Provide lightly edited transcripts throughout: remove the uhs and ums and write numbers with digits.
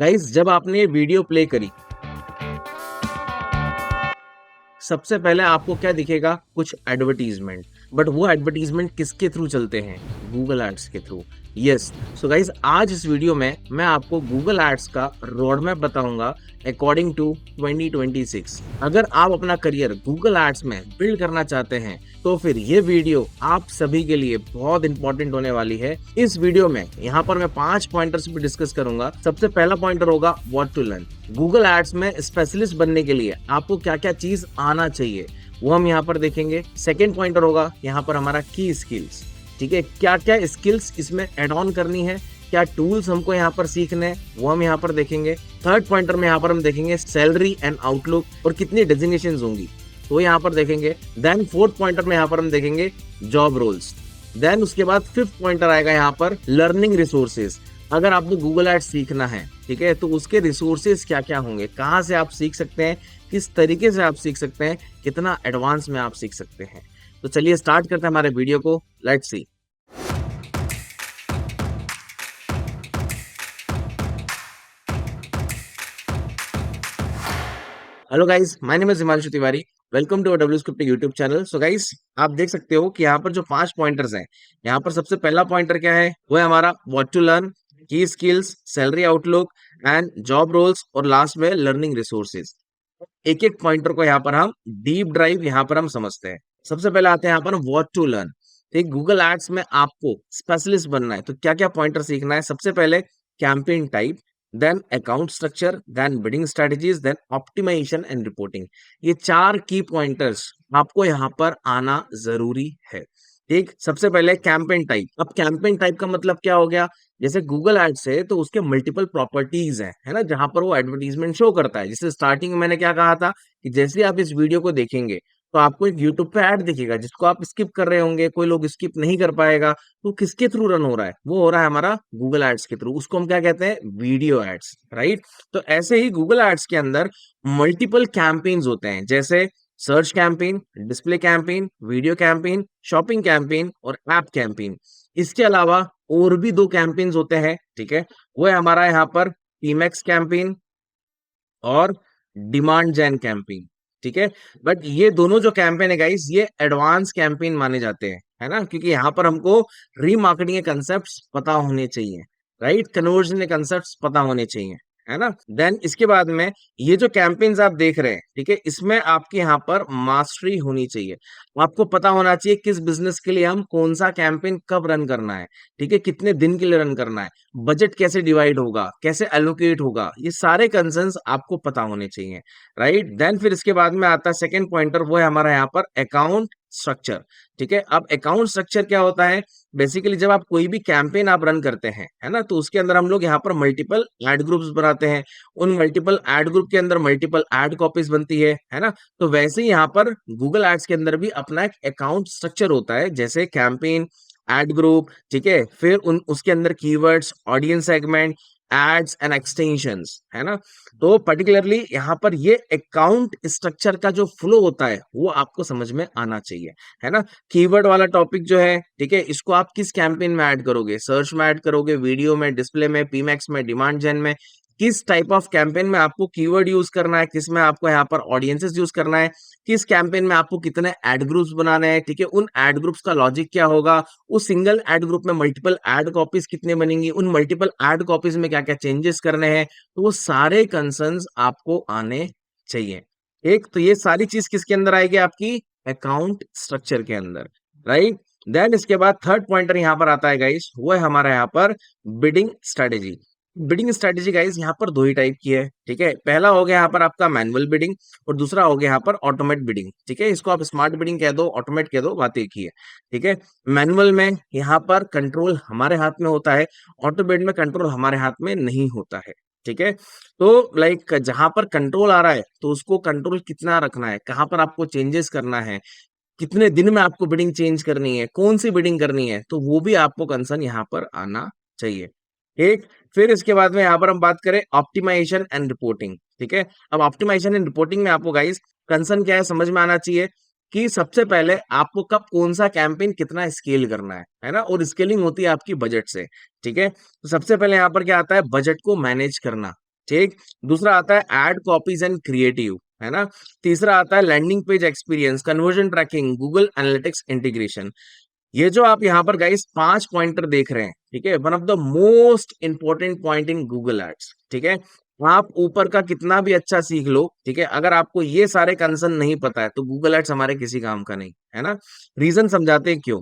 Guys जब आपने video play करी, सबसे पहले आपको क्या दिखेगा? कुछ एडवर्टीजमेंट। बट वो एडवर्टीजमेंट किसके थ्रू चलते हैं? गूगल एड्स के थ्रू। यस। सो गाइज आज इस वीडियो में मैं आपको गूगल एड्स का रोड मैप बताऊंगा अकॉर्डिंग टू 2026। अगर आप अपना करियर गूगल एड्स में बिल्ड करना चाहते हैं तो फिर ये वीडियो आप सभी के लिए बहुत इंपॉर्टेंट होने वाली है। इस वीडियो में यहाँ पर मैं 5 पॉइंटर्स पे डिस्कस करूंगा। सबसे पहला पॉइंटर होगा what to learn. Google ads में स्पेशलिस्ट बनने के लिए आपको क्या क्या चीज आना चाहिए वो हम यहाँ पर देखेंगे। सेकेंड पॉइंटर होगा यहाँ पर हमारा की स्किल्स। ठीक है, क्या क्या स्किल्स इसमें एड ऑन करनी है, क्या टूल्स हमको यहाँ पर सीखने हैं वो हम यहाँ पर देखेंगे। थर्ड पॉइंटर में यहाँ पर हम देखेंगे सैलरी एंड आउटलुक और कितनी डेजिग्नेशन होंगी तो यहाँ पर देखेंगे। देन फोर्थ पॉइंटर में यहाँ पर हम देखेंगे जॉब रोल्स। देन उसके बाद फिफ्थ पॉइंटर आएगा यहाँ पर लर्निंग रिसोर्सेज। अगर आपको गूगल एड्स सीखना है, ठीक है, तो उसके रिसोर्सेज क्या क्या होंगे, कहाँ से आप सीख सकते हैं, किस तरीके से आप सीख सकते हैं, कितना एडवांस में आप सीख सकते हैं। तो चलिए स्टार्ट करते हैं हमारे वीडियो को। Let's see. Hello guys, my name is Himanshu Tiwari. Welcome to W script YouTube channel. So guys आप देख सकते हो कि यहाँ पर जो 5 पॉइंटर्स हैं, यहाँ पर सबसे पहला पॉइंटर क्या है? वो है हमारा व्हाट टू लर्न, की skills, salary outlook and job roles और लास्ट में लर्निंग रिसोर्सेज। एक एक पॉइंटर को यहाँ पर हम डीप ड्राइव यहाँ पर हम समझते हैं। सबसे पहले आते हैं यहाँ पर व्हाट टू लर्न। ठीक, गूगल एड्स में आपको स्पेशलिस्ट बनना है तो क्या क्या पॉइंटर सीखना है? सबसे पहले campaign type, then account structure, then bidding strategies, then optimisation and reporting. ये 4 की पॉइंटर्स आपको यहाँ पर आना जरूरी है। ठीक, सबसे पहले कैंपेन टाइप। अब कैंपेन टाइप का मतलब क्या हो गया? जैसे गूगल एड्स है तो उसके मल्टीपल प्रॉपर्टीज हैं, है ना, जहां पर वो एडवर्टीजमेंट शो करता है। जैसे स्टार्टिंग में मैंने क्या कहा था कि जैसे आप इस वीडियो को देखेंगे तो आपको एक यूट्यूब पे ऐड दिखेगा जिसको आप स्किप कर रहे होंगे, कोई लोग स्किप नहीं कर पाएगा। तो किसके थ्रू रन हो रहा है? वो हो रहा है हमारा गूगल एड्स के थ्रू। उसको हम क्या कहते हैं? Video ads, right. तो ऐसे ही गूगल एड्स के अंदर मल्टीपल कैंपेन्स होते हैं, जैसे search campaign, display campaign, video campaign, shopping campaign और ऐप कैंपेन। इसके अलावा और भी 2 कैंपेन्स होते हैं, ठीक है। वो है हमारा यहाँ पर पीमैक्स कैंपेन और डिमांड जेन कैंपेन, ठीक है। बट ये दोनों जो कैंपेन है गाइस, ये एडवांस कैंपेन माने जाते हैं, है ना, क्योंकि यहाँ पर हमको रीमार्केटिंग के कंसेप्ट पता होने चाहिए, राइट, कन्वर्जन के कंसेप्ट पता होने चाहिए, है ना। देन इसके बाद में ये जो कैंपेन्स आप देख रहे हैं, ठीक है, इसमें आपके यहाँ पर मास्टरी होनी चाहिए। आपको पता होना चाहिए किस बिजनेस के लिए हम कौन सा कैंपेन कब रन करना है, ठीक है, कितने दिन के लिए रन करना है, बजट कैसे डिवाइड होगा, कैसे एलोकेट होगा, ये सारे कंसर्न्स आपको पता होने चाहिए, राइट। देन फिर इसके बाद में आता है सेकंड पॉइंटर, वो है हमारा यहाँ पर अकाउंट स्ट्रक्चर। ठीक है, अब अकाउंट स्ट्रक्चर क्या होता है? बेसिकली जब आप कोई भी कैंपेन आप रन करते हैं, है ना, तो उसके अंदर हम लोग यहाँ पर मल्टीपल एड ग्रुप्स बनाते हैं। उन मल्टीपल एड ग्रुप के अंदर मल्टीपल एड कॉपीज बनती है ना। तो वैसे ही यहाँ पर गूगल एड्स के अंदर भी अपना एक अकाउंट स्ट्रक्चर होता है, जैसे कैंपेन, एड ग्रुप, ठीक है, फिर उन उसके अंदर keywords, audience segment, ads and extensions, है ना। तो पर्टिकुलरली यहाँ पर ये अकाउंट स्ट्रक्चर का जो फ्लो होता है वो आपको समझ में आना चाहिए, है ना। कीवर्ड वाला टॉपिक जो है, ठीक है, इसको आप किस कैंपेन में ऐड करोगे? सर्च में ऐड करोगे, वीडियो में, डिस्प्ले में, पीमैक्स में, डिमांड जेन में। किस टाइप ऑफ कैंपेन में आपको कीवर्ड यूज करना है, किस में आपको यहाँ पर ऑडियंसेस यूज करना है, किस कैंपेन में आपको कितने एड ग्रुप्स बनाने हैं, ठीक है, उन एड ग्रुप्स का लॉजिक क्या होगा, उस सिंगल एड ग्रुप में मल्टीपल एड कॉपीज कितने बनेंगी, उन मल्टीपल एड कॉपीज में क्या क्या चेंजेस करने हैं, तो वो सारे कंसर्न्स आपको आने चाहिए। एक तो ये सारी चीज किसके अंदर आएगी? आपकी अकाउंट स्ट्रक्चर के अंदर, राइट। देन इसके बाद थर्ड पॉइंटर यहाँ पर आता है गाइस, वो है हमारा यहाँ पर bidding strategy. Bidding strategy guys यहाँ पर 2 ही टाइप की है, ठीक है। पहला हो गया यहाँ पर आपका मैनुअल बिडिंग और दूसरा हो गया यहाँ पर ऑटोमेट बिडिंग, ठीक है। इसको आप स्मार्ट बिडिंग कह दो, ऑटोमेट कह दो, बात एक ही है, ठीक है। मैनुअल में यहाँ पर कंट्रोल हमारे हाथ में होता है, ऑटोमेट में कंट्रोल हमारे हाथ में नहीं होता है, ठीक है। तो लाइक जहां पर कंट्रोल आ रहा है तो उसको कंट्रोल कितना रखना है, कहाँ पर आपको चेंजेस करना है, कितने दिन में आपको बिडिंग चेंज करनी है, कौन सी बिडिंग करनी है, तो वो भी आपको कंसर्न यहाँ पर आना चाहिए। ठीक, फिर इसके बाद में यहाँ पर हम बात करें ऑप्टिमाइजेशन एंड रिपोर्टिंग, ठीक है। अब ऑप्टिमाइजेशन एंड रिपोर्टिंग में आपको गाइस कंसर्न क्या है समझ में आना चाहिए कि सबसे पहले आपको कब कौन सा कैंपेन कितना स्केल करना है ना, और स्केलिंग होती है आपकी बजट से, ठीक है। तो सबसे पहले यहाँ पर क्या आता है? बजट को मैनेज करना, ठीक। दूसरा आता है एड कॉपीज एंड क्रिएटिव, है ना। तीसरा आता है landing page experience, conversion tracking, Google analytics integration. ये जो आप यहाँ पर गाइस 5 पॉइंटर देख रहे हैं, ठीक है, one of the most important point in Google ads, ठीक है। आप ऊपर का कितना भी अच्छा सीख लो, ठीक है, अगर आपको ये सारे कंसर्न नहीं पता है तो गूगल एड्स हमारे किसी काम का नहीं, है ना। रीजन समझाते हैं क्यों।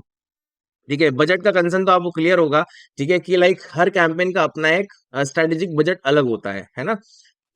ठीक है, बजट का कंसर्न तो आपको क्लियर होगा, ठीक है, कि लाइक हर कैंपेन का अपना एक स्ट्रेटेजिक बजट अलग होता है ना।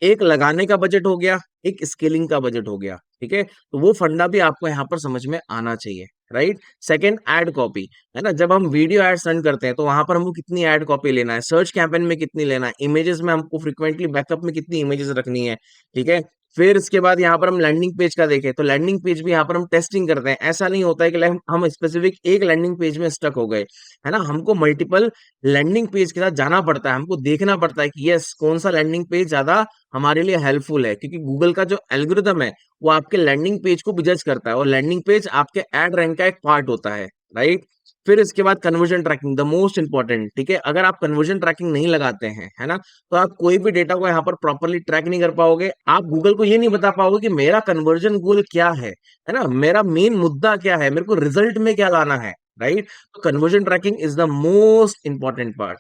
एक लगाने का बजट हो गया, एक स्केलिंग का बजट हो गया, ठीक है। तो वो फंडा भी आपको यहाँ पर समझ में आना चाहिए, राइट। सेकंड, एड कॉपी, है ना। जब हम वीडियो एड्स रन करते हैं तो वहां पर हमको कितनी एड कॉपी लेना है, सर्च कैंपेन में कितनी लेना है, इमेजेस में हमको फ्रिक्वेंटली बैकअप में कितनी इमेजेस रखनी है, ठीक है। फिर इसके बाद यहाँ पर हम लैंडिंग पेज का देखें तो लैंडिंग पेज भी यहाँ पर हम टेस्टिंग करते हैं। ऐसा नहीं होता है कि like हम स्पेसिफिक एक लैंडिंग पेज में स्टक हो गए, है ना। हमको मल्टीपल लैंडिंग पेज के साथ जाना पड़ता है, हमको देखना पड़ता है कि यस कौन सा लैंडिंग पेज ज्यादा हमारे लिए हेल्पफुल है, क्योंकि गूगल का जो एल्गोरिदम है वो आपके लैंडिंग पेज को भी जज करता है और लैंडिंग पेज आपके एड रैंक का एक पार्ट होता है, राइट। फिर इसके बाद conversion tracking, the most important, ठीक है। अगर आप कन्वर्जन ट्रैकिंग नहीं लगाते हैं, है ना, तो आप कोई भी डेटा को यहाँ पर प्रॉपरली ट्रैक नहीं कर पाओगे। आप गूगल को ये नहीं बता पाओगे कि मेरा कन्वर्जन गोल क्या है ना, मेरा मेन मुद्दा क्या है, मेरे को रिजल्ट में क्या लाना है, राइट। तो conversion tracking is the most important part.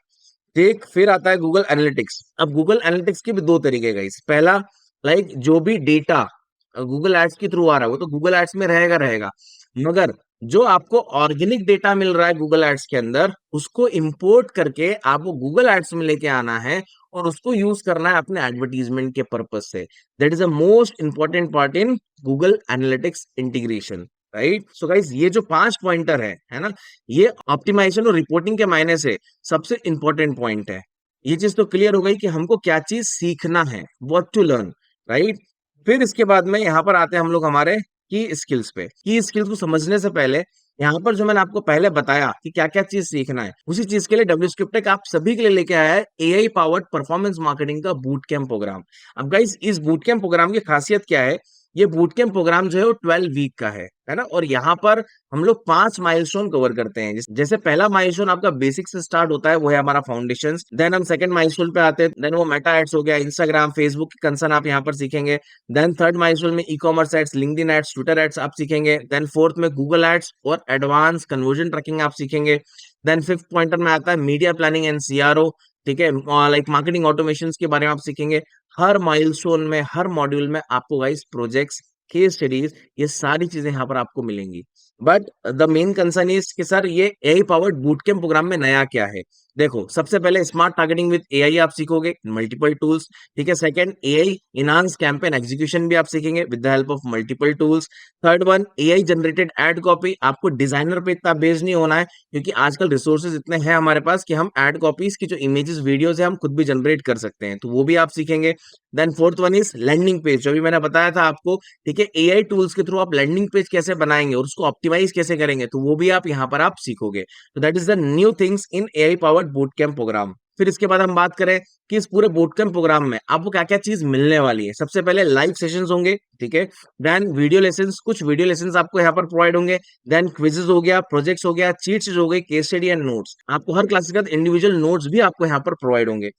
ठीक। फिर आता है गूगल एनालिटिक्स। अब गूगल एनालिटिक्स के भी दो तरीके गाइस। पहला, लाइक जो भी डेटा गूगल एड्स के थ्रू आ रहा है वो तो गूगल एड्स में रहेगा, मगर जो आपको ऑर्गेनिक डेटा मिल रहा है गूगल एड्स के अंदर, उसको इंपोर्ट करके आपको गूगल एड्स में लेके आना है और उसको यूज करना है अपने एडवर्टीजमेंट के पर्पज से। That is the most important part in Google analytics integration, right. So guys ये जो 5 पॉइंटर है ना, ये ऑप्टिमाइजेशन और रिपोर्टिंग के मायने से सबसे इंपॉर्टेंट पॉइंट है। ये चीज तो क्लियर हो गई कि हमको क्या चीज सीखना है, व्हाट टू लर्न, राइट। फिर इसके बाद में यहाँ पर आते हैं हम लोग हमारे की स्किल्स पे। की स्किल्स को समझने से पहले यहाँ पर जो मैंने आपको पहले बताया कि क्या क्या चीज सीखना है, उसी चीज के लिए डब्ल्यू स्क्रिप्टेक आप सभी के लिए लेके आया है एआई पावर्ड परफॉर्मेंस मार्केटिंग का बूट कैंप प्रोग्राम। अब गाइस इस बूट कैंप प्रोग्राम की खासियत क्या है, ये बूट कैंप प्रोग्राम जो है वो 12 वीक का है ना। और यहाँ पर हम लोग 5 माइलस्टोन कवर करते हैं। जैसे पहला माइलस्टोन आपका बेसिक से स्टार्ट होता है, वो है हमारा फाउंडेशंस। देन हम सेकंड माइलस्टोन पे आते हैं, देन वो मेटा एड्स हो गया, इंस्टाग्राम फेसबुक के कंसर्न आप यहाँ पर सीखेंगे। देन थर्ड माइलस्टोन में e commerce ads, LinkedIn ads, Twitter ads आप सीखेंगे। देन फोर्थ में गूगल एड्स और एडवांस कन्वर्जन ट्रैकिंग आप सीखेंगे। देन फिफ्थ पॉइंटर में आता है मीडिया प्लानिंग एंड सीआरओ, ठीक है, लाइक मार्केटिंग ऑटोमेशन के बारे में आप सीखेंगे। हर माइलस्टोन में, हर मॉड्यूल में आपको गाइस प्रोजेक्ट्स, केस स्टडीज, ये सारी चीजें यहाँ पर आपको मिलेंगी। But the main concern is कि सर ये AI powered boot camp programme में नया क्या है। देखो, सबसे पहले स्मार्ट टारगेटिंग विद एआई आप सीखोगे, मल्टीपल टूल्स, ठीक है। Second, AI enhance campaign execution भी आप सीखेंगे with the help of multiple tools. Third one, AI generated ad copy. आपको डिजाइनर पे इतना बेस्ड नहीं होना है, क्योंकि आजकल रिसोर्सेज इतने हैं हमारे पास कि हम एड कॉपीज की जो इमेजेस वीडियोस है हम खुद भी जनरेट कर सकते हैं, तो वो भी आप सीखेंगे। Then fourth one is landing page, जो अभी मैंने बताया था आपको, ठीक है। एआई टूल्स के थ्रू आप लैंडिंग पेज कैसे बनाएंगे और उसको ऑप्टिमाइज कैसे करेंगे, तो वो भी आप यहाँ पर आप सीखोगे। तो that is the new things in AI powered boot camp programme. फिर इसके बाद हम बात करें कि इस पूरे बूट कैंप प्रोग्राम में आपको क्या क्या चीज मिलने वाली है। सबसे पहले लाइव सेशंस होंगे, ठीक है। देन वीडियो लेसन्स, कुछ वीडियो लेसन्स आपको यहाँ पर प्रोवाइड होंगे। देन क्विजेस हो गया, प्रोजेक्ट्स हो गया, चीट्स हो गई, केस स्टडी एंड नोट्स। आपको हर क्लास के बाद इंडिविजुअल नोट्स भी आपको यहाँ पर प्रोवाइड होंगे।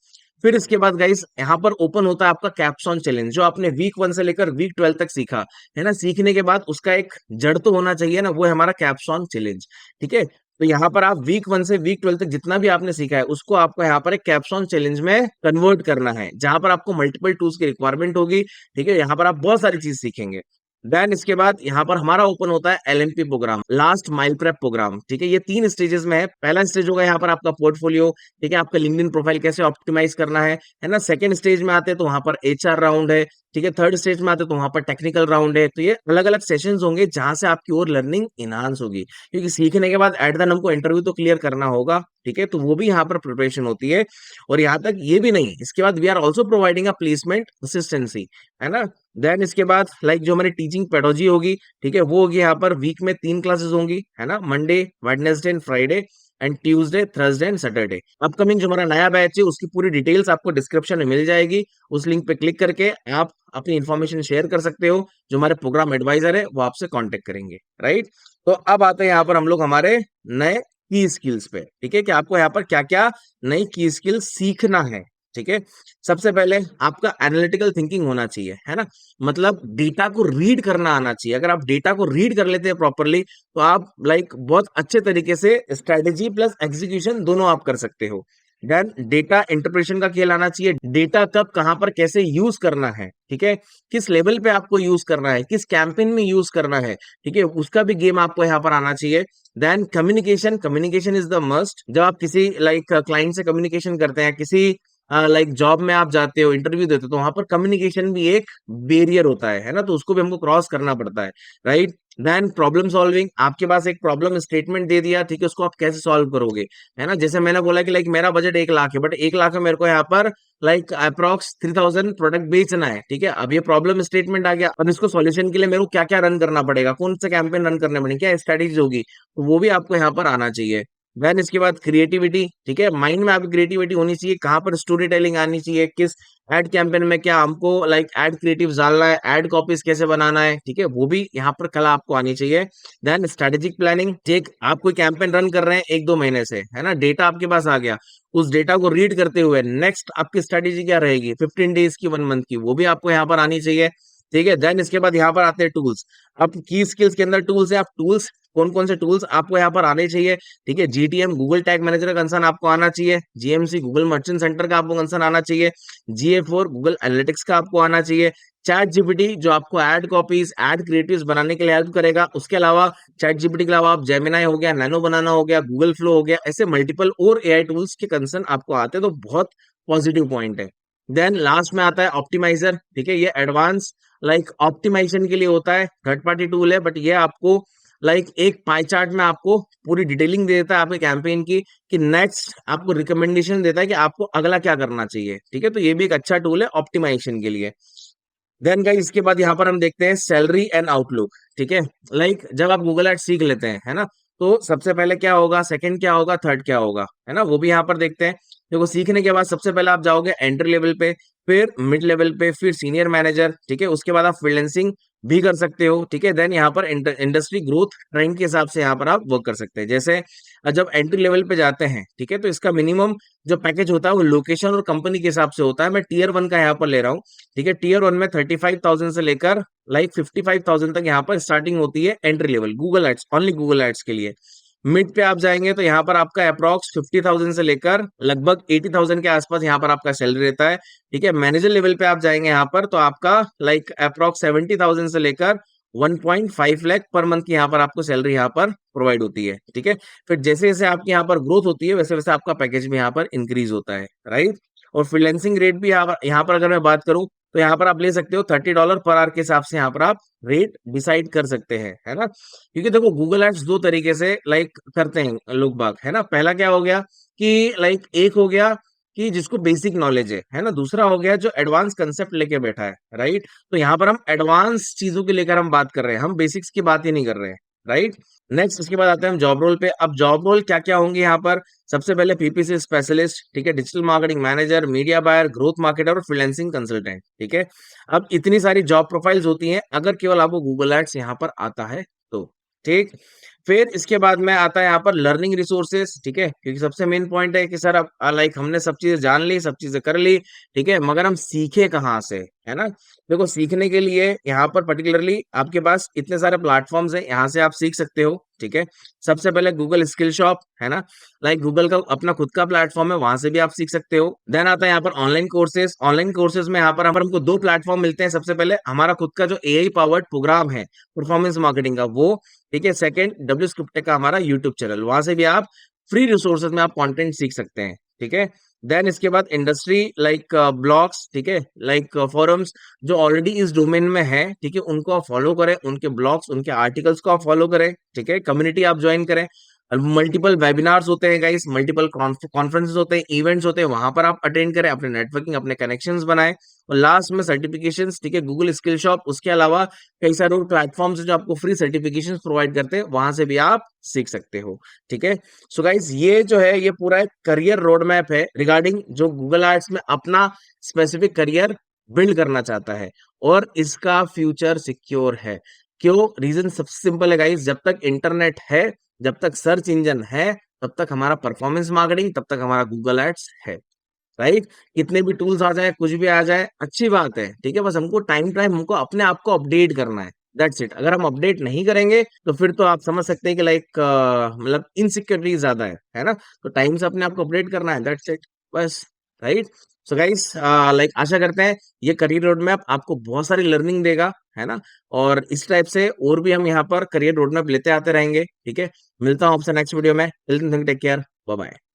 फिर इसके बाद गाइस यहाँ पर ओपन होता है आपका कैप्सॉन चैलेंज, जो आपने वीक 1 से लेकर वीक 12 तक सीखा है ना। सीखने के बाद उसका एक जड़ तो होना चाहिए ना, वो है हमारा कैप्सॉन चैलेंज, ठीक है। तो यहाँ पर आप वीक 1 से वीक 12 तक जितना भी आपने सीखा है उसको आपको यहाँ पर एक कैप्सॉन चैलेंज में कन्वर्ट करना है, जहां पर आपको मल्टीपल टूल्स की रिक्वायरमेंट होगी, ठीक है। यहाँ पर आप बहुत सारी चीज सीखेंगे। देन इसके बाद यहाँ पर हमारा ओपन होता है LMP programme, last mile prep programme, ठीक है। ये 3 स्टेजेस में है। पहला स्टेज होगा यहाँ पर आपका पोर्टफोलियो, ठीक है, आपका लिंक्डइन प्रोफाइल कैसे ऑप्टिमाइज करना है ना। सेकंड स्टेज में आते हैं तो वहां पर एचआर राउंड है, ठीक है। थर्ड स्टेज में आते हैं तो वहां पर टेक्निकल राउंड है। तो ये अलग अलग सेशंस होंगे जहां से आपकी और लर्निंग इनहांस होगी, क्योंकि सीखने के बाद एट द हमको इंटरव्यू तो क्लियर करना होगा, ठीक है। तो वो भी यहाँ पर प्रिपरेशन होती है। और यहाँ तक ये भी नहीं, इसके बाद we are also providing a placement assistancy, है ना। देन इसके बाद लाइक जो हमारी टीचिंग पेडोलॉजी होगी, ठीक है, वो होगी यहाँ पर वीक में 3 क्लासेस होंगी, है ना, Monday, Wednesday and Friday and Tuesday, Thursday and Saturday. Upcoming जो हमारा नया बैच है उसकी पूरी डिटेल्स आपको डिस्क्रिप्शन में मिल जाएगी। उस लिंक पे क्लिक करके आप अपनी इन्फॉर्मेशन शेयर कर सकते हो, जो हमारे प्रोग्राम एडवाइजर है वो आपसे कांटेक्ट करेंगे, राइट। तो अब आते हैं यहाँ पर हम लोग हमारे नए की स्किल्स पे, ठीक है, कि आपको यहाँ पर क्या क्या नई की स्किल्स सीखना है। ठीक है। सबसे पहले आपका एनालिटिकल थिंकिंग होना चाहिए, है ना? मतलब डेटा को रीड करना आना चाहिए। अगर आप डेटा को रीड कर लेते हैं प्रॉपर्ली, तो आप लाइक बहुत अच्छे तरीके से स्ट्रेटेजी प्लस एग्जीक्यूशन दोनों आप कर सकते हो। देन डेटा इंटरप्रिटेशन का खेल आना चाहिए। डेटा कब कहां पर कैसे यूज करना है, ठीक है, किस लेवल पे आपको यूज करना है, किस कैंपेन में यूज करना है, ठीक है, उसका भी गेम आपको यहाँ पर आना चाहिए। Then communication, communication is the must. जब आप किसी लाइक क्लाइंट से कम्युनिकेशन करते हैं, किसी लाइक जॉब में आप जाते हो, इंटरव्यू देते हो, तो वहां पर कम्युनिकेशन भी एक बैरियर होता है ना? तो उसको भी हमको क्रॉस करना पड़ता है, राइट? देन प्रॉब्लम सॉल्विंग, आपके पास एक प्रॉब्लम स्टेटमेंट दे दिया, ठीक है, उसको आप कैसे सॉल्व करोगे, है ना? जैसे मैंने बोला कि लाइक मेरा बजट 1 लाख है, बट 1 लाख में मेरे को यहाँ पर लाइक अप्रोक्स 3000 प्रोडक्ट बेचना है, ठीक है। अब ये प्रॉब्लम स्टेटमेंट आ गया, अब इसको सॉल्यूशन के लिए मेरे को क्या क्या रन करना पड़ेगा, कौन से कैंपेन रन करने पड़ेंगे, क्या स्ट्रेटेजी होगी, तो वो भी आपको यहाँ पर आना चाहिए। देन इसके बाद क्रिएटिविटी, ठीक है, माइंड में आपकी क्रिएटिविटी होनी चाहिए, कहाँ पर स्टोरी टेलिंग आनी चाहिए, किस एड कैंपेन में क्या हमको लाइक एड क्रिएटिव डालना है, एड कॉपीज कैसे बनाना है, ठीक है, वो भी यहाँ पर कला आपको आनी चाहिए। देन स्ट्रेटेजिक प्लानिंग, ठीक, आप कोई कैंपेन रन कर रहे हैं 1-2 महीने से, है ना, डेटा आपके पास आ गया, उस डेटा को रीड करते हुए नेक्स्ट आपकी स्ट्रेटेजी क्या रहेगी, 15 डेज की, 1 मंथ की, वो भी आपको यहाँ पर आनी चाहिए, ठीक है। देन इसके बाद यहाँ पर आते हैं टूल्स। अब की स्किल्स के अंदर टूल्स है, आप टूल्स कौन कौन से टूल्स आपको यहाँ पर आने चाहिए, ठीक है। जीटीएम गूगल टैग मैनेजर का कंसर्न आपको आना चाहिए, जीएमसी गूगल मर्चेंट सेंटर का आपको कंसर्न आना चाहिए, GA4 गूगल एनालिटिक्स का आपको आना चाहिए, चैट जीपीटी जो आपको एड कॉपीज एड क्रिएटिव्स बनाने के लिए हेल्प करेगा, उसके अलावा चैट जीपीटी के अलावा आप जेमिनाई हो गया, नैनो बनाना हो गया, गूगल फ्लो हो गया, ऐसे मल्टीपल और एआई टूल्स के कंसर्न आपको आते हैं, तो बहुत पॉजिटिव पॉइंट है। देन लास्ट में आता है ऑप्टिमाइजर, ठीक है, ये एडवांस लाइक ऑप्टिमाइजेशन के लिए होता है, थर्ड पार्टी टूल है, बट ये आपको लाइक एक पाई चार्ट में आपको पूरी डिटेलिंग दे देता है आपके कैंपेन की, कि नेक्स्ट आपको रिकमेंडेशन देता है कि आपको अगला क्या करना चाहिए, ठीक है। तो ये भी एक अच्छा टूल है ऑप्टिमाइजेशन के लिए। देन गाइस इसके बाद यहाँ पर हम देखते हैं सैलरी एंड आउटलुक, ठीक है। लाइक जब आप गूगल एड सीख लेते हैं, है ना, तो सबसे पहले क्या होगा, सेकंड क्या होगा, थर्ड क्या होगा, है ना, वो भी यहाँ पर देखते हैं। देखो सीखने के बाद सबसे पहले आप जाओगे एंट्री लेवल पे, फिर मिड लेवल पे, फिर सीनियर मैनेजर, ठीक है, उसके बाद आप फ्रीलांसिंग भी कर सकते हो, ठीक है। देन यहाँ पर इंडस्ट्री ग्रोथ ट्रेंड के हिसाब से यहाँ पर आप वर्क कर सकते हैं। जैसे जब एंट्री लेवल पे जाते हैं, ठीक है, तो इसका मिनिमम जो पैकेज होता है वो लोकेशन और कंपनी के हिसाब से होता है। मैं टीयर 1 का यहाँ पर ले रहा हूँ, ठीक है। टीयर 1 में 35,000 से लेकर लाइक 55,000 तक यहाँ पर स्टार्टिंग होती है entry level, Google ads, only Google ads के लिए। मिड पे आप जाएंगे तो यहाँ पर आपका अप्रॉक्स 50,000 से लेकर लगभग 80,000 के आसपास यहाँ पर आपका सैलरी रहता है, ठीक है। मैनेजर लेवल पे आप जाएंगे यहाँ पर तो आपका लाइक अप्रॉक्स 70,000 से लेकर 1.5 लाख पर मंथ की यहाँ पर आपको सैलरी यहाँ पर प्रोवाइड होती है, ठीक है। फिर जैसे जैसे आपकी यहाँ पर ग्रोथ होती है वैसे वैसे आपका पैकेज भी यहाँ पर इंक्रीज होता है, राइट। और फ्रीलांसिंग रेट भी यहाँ पर अगर मैं बात करूँ तो यहाँ पर आप ले सकते हो $30 पर आवर के हिसाब से यहाँ पर आप रेट डिसाइड कर सकते हैं, है ना। क्योंकि देखो गूगल एड्स दो तरीके से लाइक करते हैं लोग बाग, है ना। पहला क्या हो गया कि लाइक एक हो गया कि जिसको बेसिक नॉलेज है ना, दूसरा हो गया जो एडवांस कंसेप्ट लेके बैठा है, राइट। तो यहाँ पर हम एडवांस चीजों के लेकर हम बात कर रहे हैं, हम बेसिक्स की बात ही नहीं कर रहे हैं, राइट। नेक्स्ट उसके बाद आते हैं हम जॉब रोल पे। अब जॉब रोल क्या क्या होंगे यहाँ पर, सबसे पहले पीपीसी स्पेशलिस्ट, ठीक है, digital marketing manager, media buyer, growth marketer और फ्रीलांसिंग कंसल्टेंट, ठीक है। अब इतनी सारी जॉब प्रोफाइल्स होती हैं अगर केवल आपको गूगल एड्स यहाँ पर आता है तो, ठीक। फिर इसके बाद में आता है यहाँ पर लर्निंग रिसोर्सेस, ठीक है, क्योंकि सबसे मेन पॉइंट है कि सर अब लाइक हमने सब चीजें जान ली, सब चीजें कर ली, ठीक है, मगर हम सीखे कहाँ से, है ना। देखो सीखने के लिए यहाँ पर पर्टिकुलरली आपके पास इतने सारे प्लेटफॉर्म्स हैं, यहाँ से आप सीख सकते हो, ठीक है। सबसे पहले गूगल स्किल शॉप, है ना, लाइक गूगल का अपना खुद का प्लेटफॉर्म है, वहां से भी आप सीख सकते हो। देन आता है यहाँ पर ऑनलाइन कोर्सेज। ऑनलाइन कोर्सेज में यहाँ पर हमको दो प्लेटफॉर्म मिलते हैं। सबसे पहले हमारा खुद का जो एआई पावर्ड प्रोग्राम है परफॉर्मेंस मार्केटिंग का, वो, ठीक है। सेकंड डब्ल्यू स्क्रिप्टेक का हमारा यूट्यूब चैनल, वहां से भी आप फ्री रिसोर्सेज में आप कंटेंट सीख सकते हैं, ठीक है। देन इसके बाद इंडस्ट्री लाइक ब्लॉग्स, ठीक है, लाइक फोरम्स जो ऑलरेडी इस डोमेन में है, ठीक है, उनको आप फॉलो करें, उनके ब्लॉग्स उनके आर्टिकल्स को आप फॉलो करें, ठीक है। कम्युनिटी आप ज्वाइन करें। मल्टीपल वेबिनार्स होते हैं गाइस, मल्टीपल कॉन्फ्रेंसेस होते हैं, इवेंट्स होते हैं, वहां पर आप अटेंड करें, अपने नेटवर्किंग अपने कनेक्शंस बनाएं। और लास्ट में सर्टिफिकेशंस, ठीक है, गूगल स्किल शॉप, उसके अलावा कई सारे और प्लेटफॉर्म्स हैं जो आपको फ्री सर्टिफिकेशंस प्रोवाइड करते हैं, वहां से भी आप सीख सकते हो, ठीक है। सो गाइस ये जो है ये पूरा एक करियर रोड मैप है रिगार्डिंग जो गूगल एड्स में अपना स्पेसिफिक करियर बिल्ड करना चाहता है, और इसका फ्यूचर सिक्योर है। क्यों? रीजन सबसे सिंपल है गाइस, जब तक इंटरनेट है, जब तक सर्च इंजन है, तब तक हमारा परफॉर्मेंस मार्केटिंग, तब तक हमारा गूगल एड्स है। राइट? कितने भी टूल्स आ जाए, कुछ भी आ जाए, अच्छी बात है, ठीक है? बस हमको टाइम टाइम हमको अपने आप को अपडेट करना है, दैट्स इट। अगर हम अपडेट नहीं करेंगे, तो फिर तो आप समझ सकते हैं कि लाइक मतलब इनसिक्योरिटी ज़्यादा है ना? तो टाइम से अपने आप को अपडेट करना है, दैट्स इट, बस, राइट? सो गाइस लाइक आशा करते हैं ये करियर रोड मैप आपको बहुत सारी लर्निंग देगा, है ना? और इस टाइप से और भी हम यहाँ पर करियर रोड मैप लेते आते रहेंगे, ठीक है? मिलता हूँ आपसे नेक्स्ट वीडियो में, till then take care, bye bye.